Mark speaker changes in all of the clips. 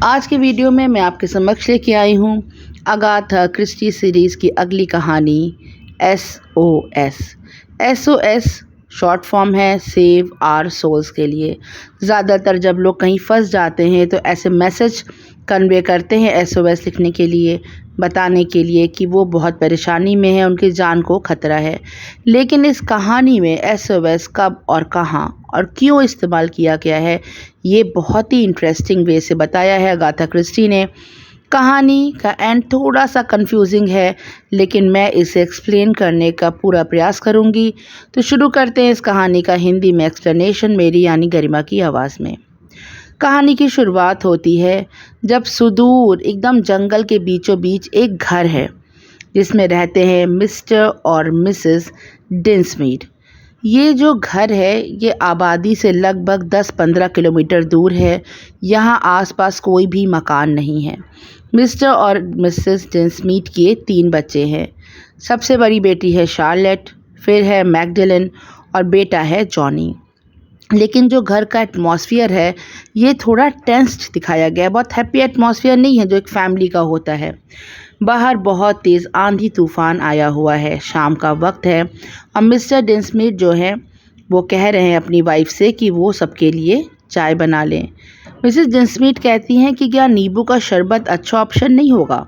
Speaker 1: आज के वीडियो में मैं आपके समक्ष लेके आई हूँ अगाथा क्रिस्टी सीरीज़ की अगली कहानी SOS। SOS शॉर्ट फॉर्म है सेव आवर सोल्स के लिए। ज़्यादातर जब लोग कहीं फंस जाते हैं तो ऐसे मैसेज कन्वे करते हैं SOS लिखने के लिए, बताने के लिए कि वो बहुत परेशानी में है, उनकी जान को खतरा है। लेकिन इस कहानी में SOS कब और कहाँ और क्यों इस्तेमाल किया गया है, ये बहुत ही इंटरेस्टिंग वे से बताया है अगाथा क्रिस्टी ने। कहानी का एंड थोड़ा सा कंफ्यूजिंग है, लेकिन मैं इसे एक्सप्लेन करने का पूरा प्रयास करूँगी। तो शुरू करते हैं इस कहानी का हिंदी में एक्सप्लेनेशन मेरी यानी गरिमा की आवाज़ में। कहानी की शुरुआत होती है जब सुदूर एकदम जंगल के बीचों बीच एक घर है जिसमें रहते हैं मिस्टर और मिसेस डिंसमीड। ये जो घर है ये आबादी से लगभग 10-15 किलोमीटर दूर है। यहाँ आसपास कोई भी मकान नहीं है। मिस्टर और मिसेस डिंसमीड के 3 बच्चे हैं। सबसे बड़ी बेटी है शार्लेट, फिर है मैगडेलिन और बेटा है जॉनी। लेकिन जो घर का एटमॉस्फेयर है ये थोड़ा टेंस्ड दिखाया गया है। बहुत हैप्पी एटमॉस्फेयर नहीं है जो एक फैमिली का होता है। बाहर बहुत तेज़ आंधी तूफान आया हुआ है, शाम का वक्त है और मिस्टर डिंसमीड जो है वो कह रहे हैं अपनी वाइफ से कि वो सबके लिए चाय बना लें। मिसेस डिंसमीड कहती हैं कि क्या नींबू का शरबत अच्छा ऑप्शन नहीं होगा।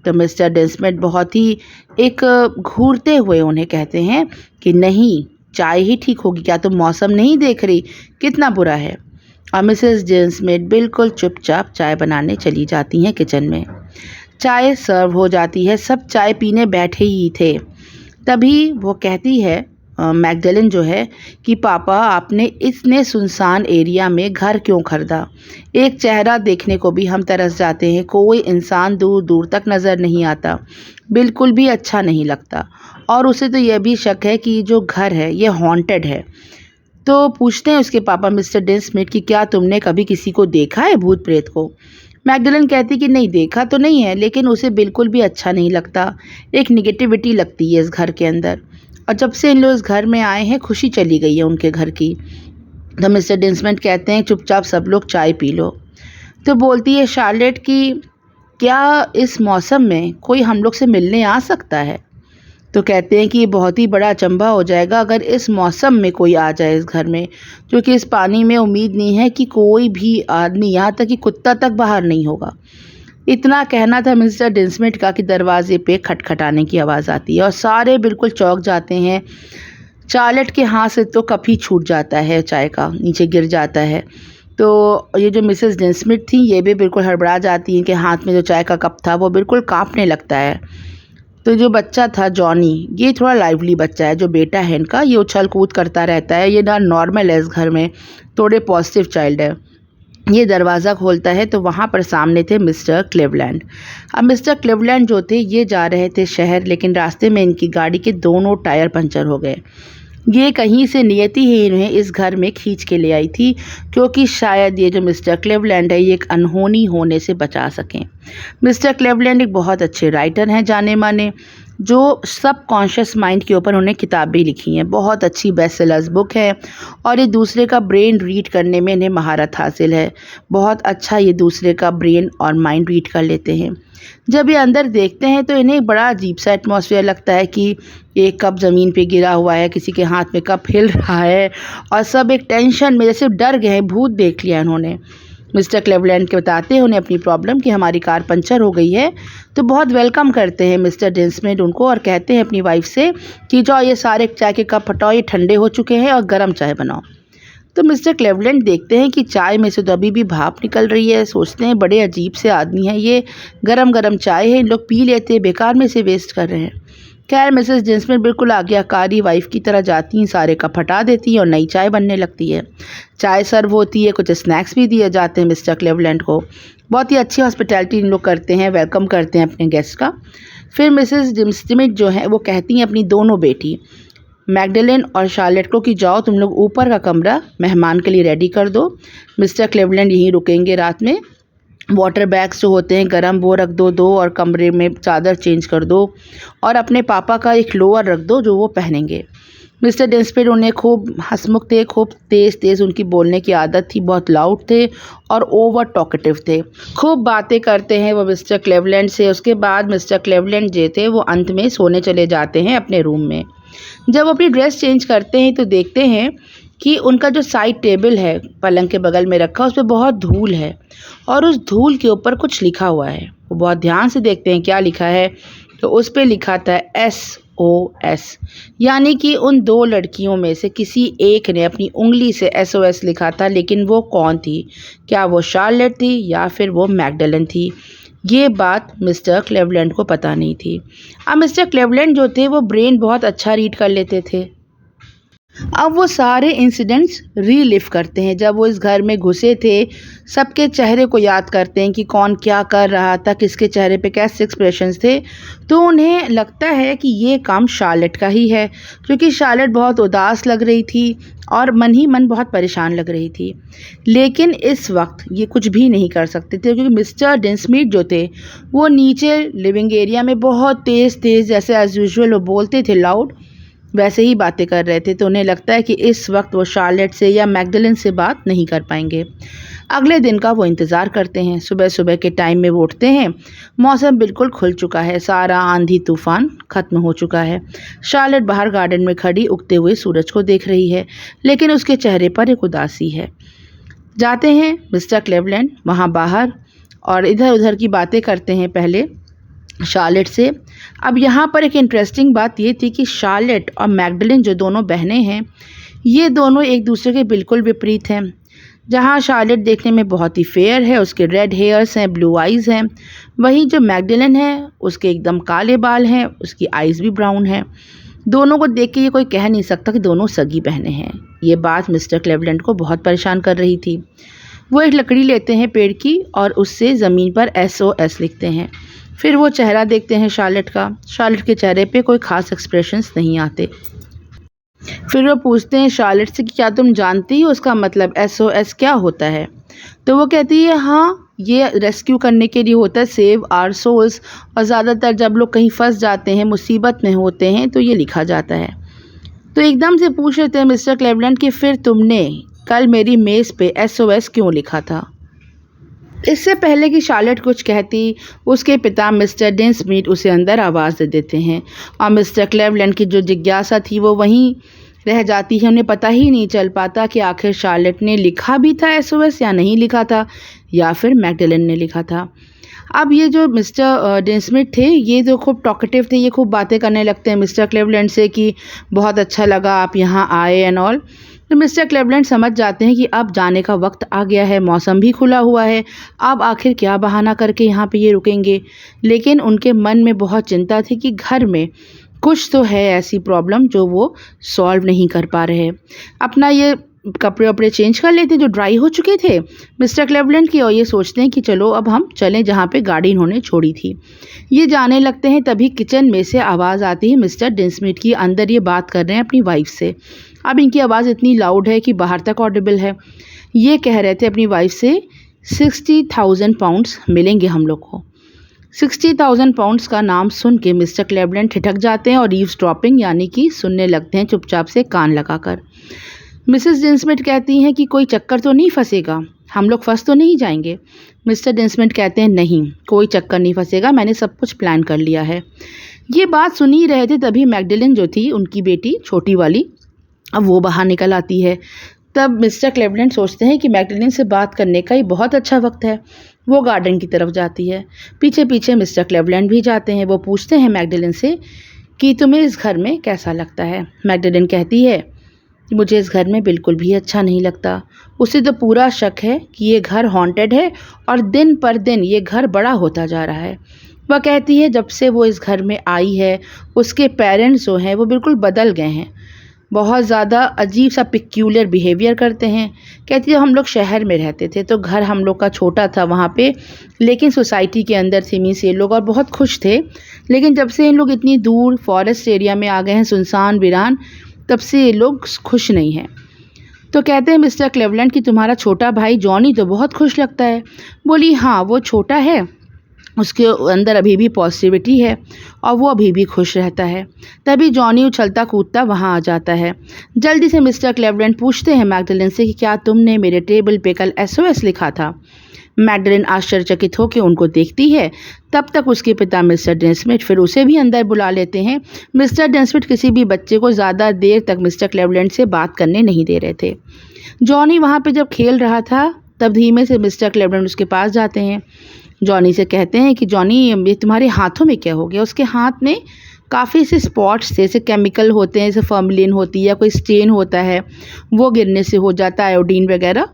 Speaker 1: तो मिस्टर डिंसमीड बहुत ही एक घूरते हुए उन्हें कहते हैं कि नहीं, चाय ही ठीक होगी। क्या तुम मौसम नहीं देख रही कितना बुरा है। और मिसेस डिंसमीड बिल्कुल चुपचाप चाय बनाने चली जाती हैं किचन में। चाय सर्व हो जाती है, सब चाय पीने बैठे ही थे। तभी वो कहती है मैगडेलिन जो है कि पापा आपने इतने सुनसान एरिया में घर क्यों खरीदा। एक चेहरा देखने को भी हम तरस जाते हैं, कोई इंसान दूर दूर तक नज़र नहीं आता, बिल्कुल भी अच्छा नहीं लगता। और उसे तो यह भी शक है कि जो घर है ये हॉन्टेड है। तो पूछते हैं उसके पापा मिस्टर डिंसमीड कि क्या तुमने कभी किसी को देखा है भूत प्रेत को। मैगडेलिन कहती कि नहीं, देखा तो नहीं है, लेकिन उसे बिल्कुल भी अच्छा नहीं लगता। एक निगेटिविटी लगती है इस घर के अंदर। और जब से इन लोग इस घर में आए हैं खुशी चली गई है उनके घर की। तो मिस्टर डिंसमीड कहते हैं चुपचाप सब लोग चाय पी लो। तो बोलती है शार्लेट कि क्या इस मौसम में कोई हम लोग से मिलने आ सकता है। तो कहते हैं कि ये बहुत ही बड़ा अचंभा हो जाएगा अगर इस मौसम में कोई आ जाए इस घर में, क्योंकि इस पानी में उम्मीद नहीं है कि कोई भी आदमी, यहाँ तक कि कुत्ता तक बाहर नहीं होगा। इतना कहना था मिस्टर डिंसमीड का कि दरवाजे पे खटखटाने की आवाज़ आती है और सारे बिल्कुल चौंक जाते हैं। शार्लेट के हाथ से तो कप ही छूट जाता है, चाय का नीचे गिर जाता है। तो ये जो मिसेस डिंसमीड थी ये भी बिल्कुल हड़बड़ा जाती हैं कि हाथ में जो चाय का कप था वो बिल्कुल कांपने लगता है। तो जो बच्चा था जॉनी, ये थोड़ा लाइवली बच्चा है, जो बेटा है इनका, ये उछल कूद करता रहता है, ये ना नॉर्मल है इस घर में, थोड़े पॉजिटिव चाइल्ड है। ये दरवाज़ा खोलता है तो वहाँ पर सामने थे मिस्टर क्लीवलैंड। अब मिस्टर क्लीवलैंड जो थे ये जा रहे थे शहर, लेकिन रास्ते में इनकी गाड़ी के दोनों टायर पंचर हो गए। ये कहीं से नियति ही इन्हें इस घर में खींच के ले आई थी, क्योंकि शायद ये जो मिस्टर क्लीवलैंड है ये एक अनहोनी होने से बचा सकें। मिस्टर क्लीवलैंड एक बहुत अच्छे राइटर हैं जाने माने, जो सब कॉन्शियस माइंड के ऊपर उन्हें किताबें लिखी हैं, बहुत अच्छी बेस्ट सेलर्स बुक है। और ये दूसरे का ब्रेन रीड करने में इन्हें महारत हासिल है, बहुत अच्छा ये दूसरे का ब्रेन और माइंड रीड कर लेते हैं। जब ये अंदर देखते हैं तो इन्हें बड़ा अजीब सा एटमॉस्फेयर लगता है कि एक कप ज़मीन पे गिरा हुआ है, किसी के हाथ में कप हिल रहा है और सब एक टेंशन में जैसे डर गए हैं, भूत देख लिया इन्होंने। मिस्टर क्लीवलैंड के बताते हैं उन्हें अपनी प्रॉब्लम कि हमारी कार पंचर हो गई है। तो बहुत वेलकम करते हैं मिस्टर डिंसमीड उनको और कहते हैं अपनी वाइफ से कि जाओ ये सारे चाय के कप हटाओ, ये ठंडे हो चुके हैं और गर्म चाय बनाओ। तो मिस्टर क्लीवलैंड देखते हैं कि चाय में से तो अभी भी भाप निकल रही है। सोचते हैं बड़े अजीब से आदमी हैं ये, गरम गरम चाय है, इन लोग पी लेते हैं, बेकार में से वेस्ट कर रहे हैं। खैर मिसेस डिंसमीड बिल्कुल आज्ञाकारी वाइफ की तरह जाती हैं, सारे कप हटा देती हैं और नई चाय बनने लगती है। चाय सर्व होती है, कुछ स्नैक्स भी दिए जाते हैं मिस्टर क्लीवलैंड को। बहुत ही अच्छी हॉस्पिटैलिटी इन लोग करते हैं, वेलकम करते हैं अपने गेस्ट का। फिर मिसेस डिंसमीड जो है वो कहती हैं अपनी दोनों बेटी मैगडेलिन और शार्लेट को कि जाओ तुम लोग ऊपर का कमरा मेहमान के लिए रेडी कर दो, मिस्टर क्लीवलैंड यहीं रुकेंगे रात में। वाटर बैग्स जो होते हैं गर्म वो रख दो और कमरे में चादर चेंज कर दो और अपने पापा का एक लोअर रख दो जो वो पहनेंगे। मिस्टर डेंसमिथ उन्हें खूब हंसमुख थे, खूब तेज़ उनकी बोलने की आदत थी, बहुत लाउड थे और ओवर टॉकेटिव थे। खूब बातें करते हैं वो मिस्टर क्लेवलैंड से। उसके बाद मिस्टर क्लेवलैंड जो थे वो अंत में सोने चले जाते हैं अपने रूम में। जब वो अपनी ड्रेस चेंज करते हैं तो देखते हैं कि उनका जो साइड टेबल है पलंग के बगल में रखा, उस पर बहुत धूल है और उस धूल के ऊपर कुछ लिखा हुआ है। वो बहुत ध्यान से देखते हैं क्या लिखा है, तो उस पर लिखा था SOS, यानी कि उन दो लड़कियों में से किसी एक ने अपनी उंगली से SOS लिखा था। लेकिन वो कौन थी? क्या वो शार्लेट थी या फिर वो मैगडलेन थी? ये बात मिस्टर क्लेवलैंड को पता नहीं थी। अब मिस्टर क्लेवलैंड जो थे वो ब्रेन बहुत अच्छा रीड कर लेते थे। अब वो सारे इंसिडेंट्स रीलिव करते हैं। जब वो इस घर में घुसे थे, सबके चेहरे को याद करते हैं कि कौन क्या कर रहा था, किसके चेहरे पे कैसे एक्सप्रेशंस थे, तो उन्हें लगता है कि ये काम शार्लेट का ही है, क्योंकि शार्लेट बहुत उदास लग रही थी और मन ही मन बहुत परेशान लग रही थी। लेकिन इस वक्त ये कुछ भी नहीं कर सकते थे, क्योंकि मिस्टर डेंसमिथ जो थे वो नीचे लिविंग एरिया में बहुत तेज़ जैसे एज यूजुअल वो बोलते थे लाउड, वैसे ही बातें कर रहे थे। तो उन्हें लगता है कि इस वक्त वो शार्लेट से या मैगडलेन से बात नहीं कर पाएंगे। अगले दिन का वो इंतज़ार करते हैं। सुबह सुबह के टाइम में वो उठते हैं। मौसम बिल्कुल खुल चुका है, सारा आंधी तूफान ख़त्म हो चुका है। शार्लेट बाहर गार्डन में खड़ी उगते हुए सूरज को देख रही है, लेकिन उसके चेहरे पर एक उदासी है। जाते हैं मिस्टर क्लेवलैंड वहाँ बाहर और इधर उधर की बातें करते हैं पहले शार्लेट से। अब यहाँ पर एक इंटरेस्टिंग बात ये थी कि शार्लेट और मैगडलेन जो दोनों बहनें हैं, ये दोनों एक दूसरे के बिल्कुल विपरीत हैं। जहाँ शार्लेट देखने में बहुत ही फेयर है, उसके रेड हेयर्स हैं, ब्लू आइज़ हैं, वहीं जो मैगडलेन है उसके एकदम काले बाल हैं, उसकी आइज़ भी ब्राउन है। दोनों को देख के ये कोई कह नहीं सकता कि दोनों सगी बहनें हैं। ये बात मिस्टर क्लेवलैंड को बहुत परेशान कर रही थी। वो एक लकड़ी लेते हैं पेड़ की और उससे ज़मीन पर SOS लिखते हैं। फिर वो चेहरा देखते हैं शार्लेट का। शार्लेट के चेहरे पे कोई ख़ास एक्सप्रेशंस नहीं आते। फिर वो पूछते हैं शार्लेट से कि क्या तुम जानती हो उसका मतलब SOS क्या होता है? तो वो कहती है हाँ, ये रेस्क्यू करने के लिए होता है, सेव आवर सोल्स। और ज़्यादातर जब लोग कहीं फंस जाते हैं, मुसीबत में होते हैं, तो ये लिखा जाता है। तो एकदम से पूछ लेते हैं मिस्टर क्लेवलैंड कि फिर तुमने कल मेरी मेज़ पे SOS क्यों लिखा था? इससे पहले कि शार्लेट कुछ कहती, उसके पिता मिस्टर डेंसमिथ उसे अंदर आवाज़ दे देते हैं और मिस्टर क्लेवलैंड की जो जिज्ञासा थी वो वहीं रह जाती है। उन्हें पता ही नहीं चल पाता कि आखिर शार्लेट ने लिखा भी था SOS या नहीं लिखा था, या फिर मैगडलेन ने लिखा था। अब ये जो मिस्टर डेंसमिथ थे, ये तो खूब टॉकेटिव थे, ये खूब बातें करने लगते हैं मिस्टर क्लेवलैंड से कि बहुत अच्छा लगा आप यहाँ आए एंड ऑल। तो मिस्टर क्लेवलैंड समझ जाते हैं कि अब जाने का वक्त आ गया है, मौसम भी खुला हुआ है, अब आखिर क्या बहाना करके यहाँ पे ये रुकेंगे। लेकिन उनके मन में बहुत चिंता थी कि घर में कुछ तो है ऐसी प्रॉब्लम जो वो सॉल्व नहीं कर पा रहे। अपना ये कपड़े वपड़े चेंज कर लेते जो ड्राई हो चुके थे मिस्टर क्लेवलैंड की, और ये सोचते हैं कि चलो अब हम चलें जहाँ पे गाड़ी इन्होंने छोड़ी थी। ये जाने लगते हैं, तभी किचन में से आवाज़ आती है मिस्टर डेंसमिथ की। अंदर ये बात कर रहे हैं अपनी वाइफ से। अब इनकी आवाज़ इतनी लाउड है कि बाहर तक ऑडिबल है। ये कह रहे थे अपनी वाइफ से 60,000 पाउंड्स मिलेंगे हम लोग को। 60,000 पाउंड्स का नाम सुन के मिस्टर क्लेवलैंड ठिठक जाते हैं और ईव्सड्रॉपिंग यानी कि सुनने लगते हैं चुपचाप से कान लगाकर। मिसेस डेंसमिथ कहती हैं कि कोई चक्कर तो नहीं फंसेगा, हम लोग फंस तो नहीं जाएंगे? मिस्टर डेंसमिथ कहते हैं नहीं, कोई चक्कर नहीं फंसेगा, मैंने सब कुछ प्लान कर लिया है। ये बात सुन ही रहे थे, तभी मैगडलेन जो थी उनकी बेटी छोटी वाली, अब वो बाहर निकल आती है। तब मिस्टर क्लेवलैंड सोचते हैं कि मैगडलेन से बात करने का ये बहुत अच्छा वक्त है। वो गार्डन की तरफ जाती है, पीछे पीछे मिस्टर क्लेवलैंड भी जाते हैं। वो पूछते हैं मैगडलेन से कि तुम्हें इस घर में कैसा लगता है? मैगडलेन कहती है कि मुझे इस घर में बिल्कुल भी अच्छा नहीं लगता। उसे तो पूरा शक है कि ये घर हॉन्टेड है और दिन पर दिन ये घर बड़ा होता जा रहा है। वह कहती है जब से वो इस घर में आई है उसके पेरेंट्स जो हैं वो बिल्कुल बदल गए हैं, बहुत ज़्यादा अजीब सा पिक्यूलियर बिहेवियर करते हैं। कहती है हम लोग शहर में रहते थे तो घर हम लोग का छोटा था वहाँ पे, लेकिन सोसाइटी के अंदर थे मीन्स ये लोग और बहुत खुश थे। लेकिन जब से इन लोग इतनी दूर फॉरेस्ट एरिया में आ गए हैं, सुनसान वीरान, तब से ये लोग खुश नहीं हैं। तो कहते हैं मिस्टर क्लेवलैंड कि तुम्हारा छोटा भाई जॉनी तो बहुत खुश लगता है। बोली हाँ वो छोटा है उसके अंदर अभी भी पॉजिटिविटी है और वो अभी भी खुश रहता है। तभी जॉनी उछलता कूदता वहाँ आ जाता है। जल्दी से मिस्टर क्लेवलैंड पूछते हैं मैगडलेन से कि क्या तुमने मेरे टेबल पे कल SOS लिखा था। मैगडलेन आश्चर्यचकित होकर उनको देखती है। तब तक उसके पिता मिस्टर डेनस्मिथ फिर उसे भी अंदर बुला लेते हैं। मिस्टर डेनस्मिथ किसी भी बच्चे को ज़्यादा देर तक मिस्टर क्लेवलैंड से बात करने नहीं दे रहे थे। जॉनी वहाँ पे जब खेल रहा था तब धीमे से मिस्टर क्लेवलैंड उसके पास जाते हैं। जॉनी से कहते हैं कि जॉनी ये तुम्हारे हाथों में क्या हो गया। उसके हाथ में काफ़ी से स्पॉट्स थे, जैसे केमिकल होते हैं, जैसे फॉर्मेलिन होती है या कोई स्टेन होता है, वो गिरने से हो जाता है, आयोडीन वगैरह।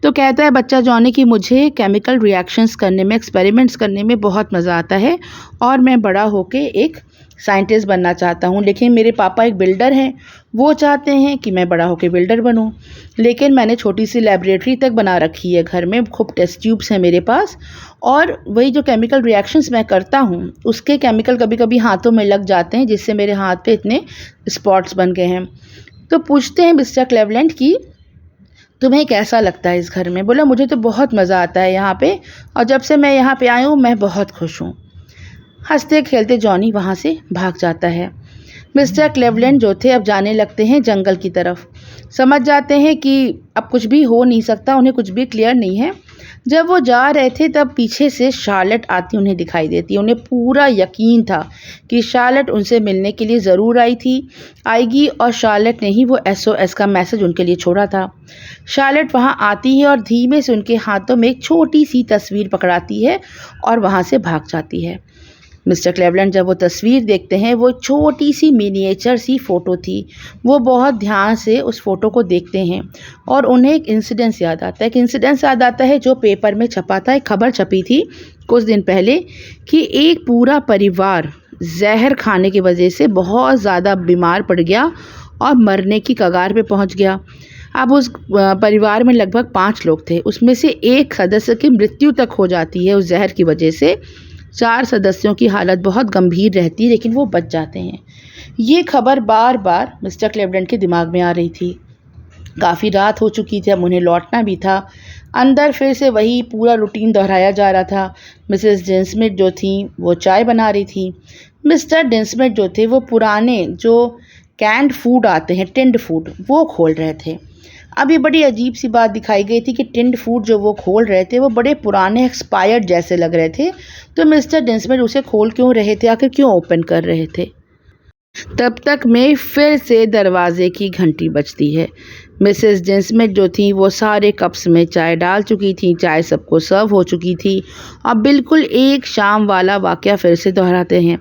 Speaker 1: तो कहता है बच्चा जॉनी कि मुझे केमिकल रिएक्शंस करने में, एक्सपेरिमेंट्स करने में बहुत मज़ा आता है और मैं बड़ा होके एक साइंटिस्ट बनना चाहता हूँ, लेकिन मेरे पापा एक बिल्डर हैं, वो चाहते हैं कि मैं बड़ा होके बिल्डर बनूँ। लेकिन मैंने छोटी सी लेबोरेटरी तक बना रखी है घर में, खूब टेस्ट ट्यूब्स हैं मेरे पास, और वही जो केमिकल रिएक्शंस मैं करता हूँ उसके केमिकल कभी कभी हाथों में लग जाते हैं, जिससे मेरे हाथ पे इतने स्पॉट्स बन गए हैं। तो पूछते हैं मिस्टर क्लेवलैंड की तुम्हें कैसा लगता है इस घर में। बोला मुझे तो बहुत मज़ा आता है यहाँ पे, और जब से मैं यहाँ पे आई हूँ मैं बहुत खुश हूँ। हंसते खेलते जॉनी वहाँ से भाग जाता है। मिस्टर क्लेवलैंड जो थे अब जाने लगते हैं जंगल की तरफ। समझ जाते हैं कि अब कुछ भी हो नहीं सकता, उन्हें कुछ भी क्लियर नहीं है। जब वो जा रहे थे तब पीछे से शार्लेट आती उन्हें दिखाई देती है। उन्हें पूरा यकीन था कि शार्लेट उनसे मिलने के लिए ज़रूर आएगी और शार्लेट ने ही वो SOS का मैसेज उनके लिए छोड़ा था। शार्लेट वहाँ आती है और धीमे से उनके हाथों में एक छोटी सी तस्वीर पकड़ाती है और वहाँ से भाग जाती है। मिस्टर क्लेवलैंड जब वो तस्वीर देखते हैं, वो छोटी सी मिनिएचर सी फ़ोटो थी। वो बहुत ध्यान से उस फ़ोटो को देखते हैं और उन्हें एक इंसिडेंस याद आता है जो पेपर में छपा था। एक खबर छपी थी कुछ दिन पहले कि एक पूरा परिवार जहर खाने की वजह से बहुत ज़्यादा बीमार पड़ गया और मरने की कगार पे पहुंच गया। अब उस परिवार में लगभग 5 लोग थे, उसमें से एक सदस्य की मृत्यु तक हो जाती है उस जहर की वजह से। 4 सदस्यों की हालत बहुत गंभीर रहती है, लेकिन वो बच जाते हैं। ये खबर बार बार मिस्टर क्लेवलैंड के दिमाग में आ रही थी। काफ़ी रात हो चुकी थी, अब उन्हें लौटना भी था। अंदर फिर से वही पूरा रूटीन दोहराया जा रहा था। मिसेस डेनस्मिथ जो थी वो चाय बना रही थी। मिस्टर डेनस्मिथ जो थे वो पुराने जो कैंड फूड आते हैं, टिन्ड फूड, वो खोल रहे थे। अब ये बड़ी अजीब सी बात दिखाई गई थी कि टिन्ड फूड जो वो खोल रहे थे वो बड़े पुराने एक्सपायर्ड जैसे लग रहे थे। तो मिस्टर डेनस्मिथ उसे खोल क्यों रहे थे, आखिर क्यों ओपन कर रहे थे। तब तक में फिर से दरवाजे की घंटी बजती है। मिसेस डेनस्मिथ जो थी वो सारे कप्स में चाय डाल चुकी थी, चाय सबको सर्व हो चुकी थी। अब बिल्कुल एक शाम वाला वाक़या फिर से दोहराते हैं।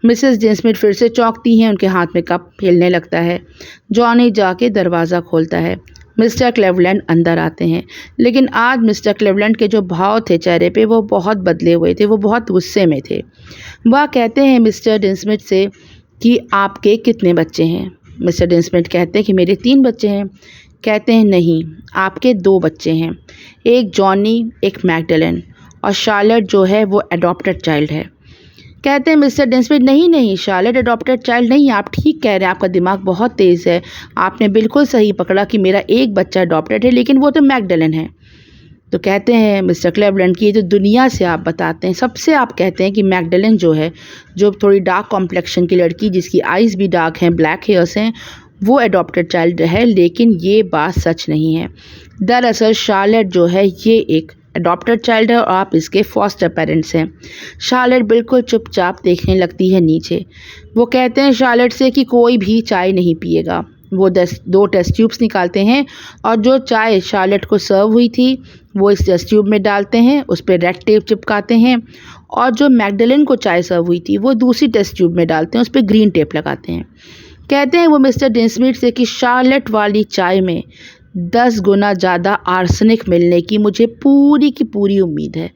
Speaker 1: मिसेस डेनस्मिथ फिर से चौंकती हैं, उनके हाथ में कप हिलने लगता है। जॉनी जाके दरवाज़ा खोलता है। मिस्टर क्लेवलैंड अंदर आते हैं, लेकिन आज मिस्टर क्लेवलैंड के जो भाव थे चेहरे पे वो बहुत बदले हुए थे, वो बहुत गुस्से में थे। वह कहते हैं मिस्टर डेनस्मिथ से कि आपके कितने बच्चे हैं। मिस्टर डेनस्मिथ कहते हैं कि मेरे 3 बच्चे हैं। कहते हैं नहीं, आपके 2 बच्चे हैं, एक जॉनी, एक मैगडलेन, और शार्लेट जो है वो अडॉप्टेड चाइल्ड है। कहते हैं मिस्टर डेनस्मिथ नहीं, शार्लेट अडॉप्टेड चाइल्ड नहीं, आप ठीक कह रहे हैं, आपका दिमाग बहुत तेज़ है, आपने बिल्कुल सही पकड़ा कि मेरा एक बच्चा अडॉप्टेड है, लेकिन वो तो मैगडलेन है। तो कहते हैं मिस्टर क्लेवलैंड की ये जो दुनिया से आप बताते हैं, सबसे आप कहते हैं कि मैगडलेन जो है, जो थोड़ी डार्क कॉम्प्लेक्शन की लड़की जिसकी आइज़ भी डार्क हैं, ब्लैक हेयर्स हैं, वो अडॉप्टेड चाइल्ड है, लेकिन ये बात सच नहीं है। दरअसल शार्लेट जो है ये एक अडॉप्टेड चाइल्ड है और आप इसके फॉस्टर पेरेंट्स हैं। शार्लेट बिल्कुल चुपचाप देखने लगती है नीचे। वो कहते हैं शार्लेट से कि कोई भी चाय नहीं पिएगा। वो 2 टेस्ट ट्यूब्स निकालते हैं और जो चाय शार्लेट को सर्व हुई थी वो इस टेस्ट ट्यूब में डालते हैं, उस पर रेड टेप चिपकाते हैं, और जो मैगडलेन को चाय सर्व हुई थी वो दूसरी टेस्ट ट्यूब में डालते हैं, उस पर ग्रीन टेप लगाते हैं। कहते हैं वो मिस्टर डेनस्मिथ से कि शार्लेट वाली चाय में 10 गुना ज़्यादा आर्सेनिक मिलने की मुझे पूरी की पूरी उम्मीद है।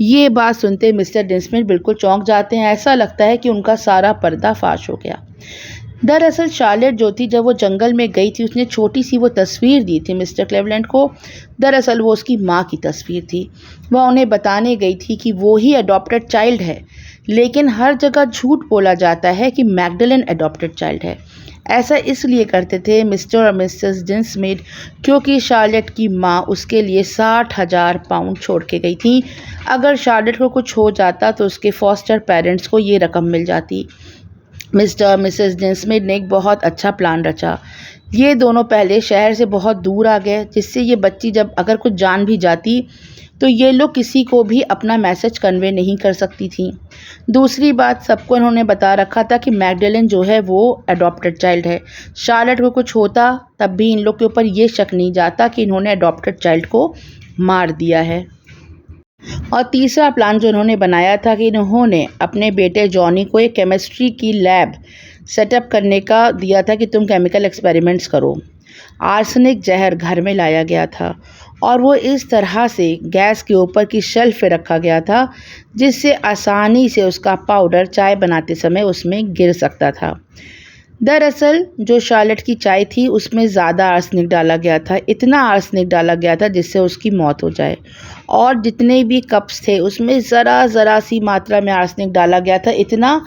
Speaker 1: ये बात सुनते मिस्टर डेनस्मिथ बिल्कुल चौंक जाते हैं। ऐसा लगता है कि उनका सारा पर्दा फाश हो गया। दरअसल शार्लेट जो थी जब वो जंगल में गई थी, उसने छोटी सी वो तस्वीर दी थी मिस्टर क्लेवलैंड को। दरअसल वो उसकी माँ की तस्वीर थी। वह उन्हें बताने गई थी कि वो ही अडॉप्टेड चाइल्ड है, लेकिन हर जगह झूठ बोला जाता है कि मैगडलेन अडॉप्टेड चाइल्ड है। ऐसा इसलिए करते थे मिस्टर और मिसेस डिंसमिड क्योंकि शार्लेट की माँ उसके लिए 60,000 पाउंड छोड़ के गई थी। अगर शार्लेट को कुछ हो जाता तो उसके फॉस्टर पेरेंट्स को ये रकम मिल जाती। मिस्टर और मिसेस डिंसमिड ने एक बहुत अच्छा प्लान रचा। ये दोनों पहले शहर से बहुत दूर आ गए, जिससे ये बच्ची जब अगर कुछ जान भी जाती तो ये लोग किसी को भी अपना मैसेज कन्वे नहीं कर सकती थी। दूसरी बात, सबको इन्होंने बता रखा था कि मैगडेलिन जो है वो अडॉप्टेड चाइल्ड है। शार्लेट को कुछ होता तब भी इन लोग के ऊपर ये शक नहीं जाता कि इन्होंने अडॉप्टेड चाइल्ड को मार दिया है। और तीसरा प्लान जो इन्होंने बनाया था कि इन्होंने अपने बेटे जॉनी को एक केमिस्ट्री की लैब सेटअप करने का दिया था कि तुम केमिकल एक्सपेरिमेंट्स करो। आर्सेनिक जहर घर में लाया गया था और वो इस तरह से गैस के ऊपर की शेल्फ पे रखा गया था जिससे आसानी से उसका पाउडर चाय बनाते समय उसमें गिर सकता था। दरअसल जो शार्लेट की चाय थी उसमें ज़्यादा आर्सेनिक डाला गया था, इतना आर्सेनिक डाला गया था जिससे उसकी मौत हो जाए। और जितने भी कप्स थे उसमें ज़रा सी मात्रा में आर्सेनिक डाला गया था, इतना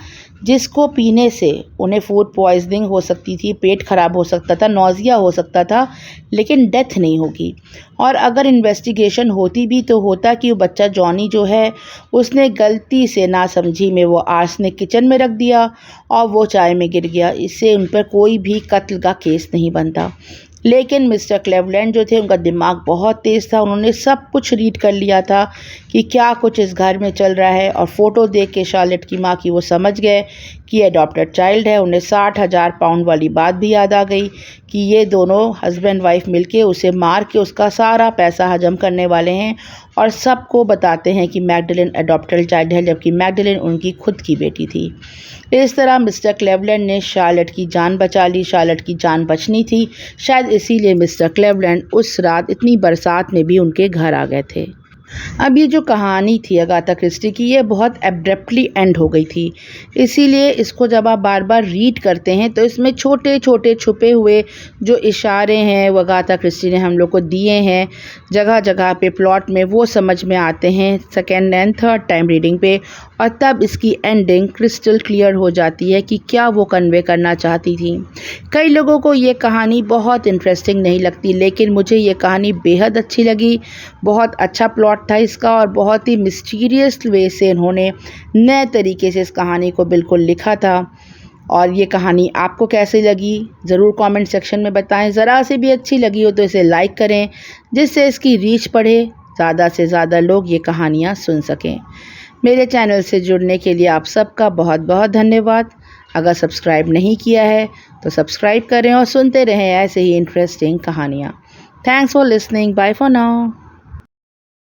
Speaker 1: जिसको पीने से उन्हें फूड पॉइजनिंग हो सकती थी, पेट ख़राब हो सकता था, नौजिया हो सकता था, लेकिन डेथ नहीं होगी। और अगर इन्वेस्टिगेशन होती भी तो होता कि वो बच्चा जॉनी जो है उसने गलती से नासमझी में वो आर्सेनिक किचन में रख दिया और वो चाय में गिर गया, इससे उन पर कोई भी कत्ल का केस नहीं बनता। लेकिन मिस्टर क्लेवलैंड जो थे उनका दिमाग बहुत तेज़ था, उन्होंने सब कुछ रीड कर लिया था कि क्या कुछ इस घर में चल रहा है। और फ़ोटो देख के शार्लेट की माँ की वो समझ गए कि अडॉप्टेड चाइल्ड है। उन्हें 60,000 पाउंड वाली बात भी याद आ गई कि ये दोनों हस्बैंड वाइफ मिलके उसे मार के उसका सारा पैसा हजम करने वाले हैं और सबको बताते हैं कि मैगडेलिन अडॉप्टेड चाइल्ड है, जबकि मैगडेलिन उनकी खुद की बेटी थी। इस तरह मिस्टर क्लेवलैंड ने शार्लेट की जान बचा ली। शार्लेट की जान बचनी थी, शायद इसीलिए मिस्टर क्लेवलैंड उस रात इतनी बरसात में भी उनके घर आ गए थे। अब ये जो कहानी थी अगाथा क्रिस्टी की, ये बहुत एब्रप्टली एंड हो गई थी, इसीलिए इसको जब आप बार बार रीड करते हैं तो इसमें छोटे छोटे छुपे हुए जो इशारे हैं वो अगाथा क्रिस्टी ने हम लोग को दिए हैं जगह जगह पे प्लॉट में, वो समझ में आते हैं second and third time reading पे, और तब इसकी एंडिंग क्रिस्टल क्लियर हो जाती है कि क्या वो कन्वे करना चाहती थी। कई लोगों को ये कहानी बहुत इंटरेस्टिंग नहीं लगती, लेकिन मुझे ये कहानी बेहद अच्छी लगी। बहुत अच्छा प्लॉट था इसका और बहुत ही मिस्टीरियस वे से इन्होंने नए तरीके से इस कहानी को बिल्कुल लिखा था। और ये कहानी आपको कैसी लगी ज़रूर कमेंट सेक्शन में बताएं। ज़रा से भी अच्छी लगी हो तो इसे लाइक करें जिससे इसकी रीच बढ़े, ज़्यादा से ज़्यादा लोग ये कहानियाँ सुन सकें। मेरे चैनल से जुड़ने के लिए आप सबका बहुत बहुत धन्यवाद। अगर सब्सक्राइब नहीं किया है तो सब्सक्राइब करें और सुनते रहें ऐसे ही इंटरेस्टिंग कहानियाँ। Thanks for listening, bye for now.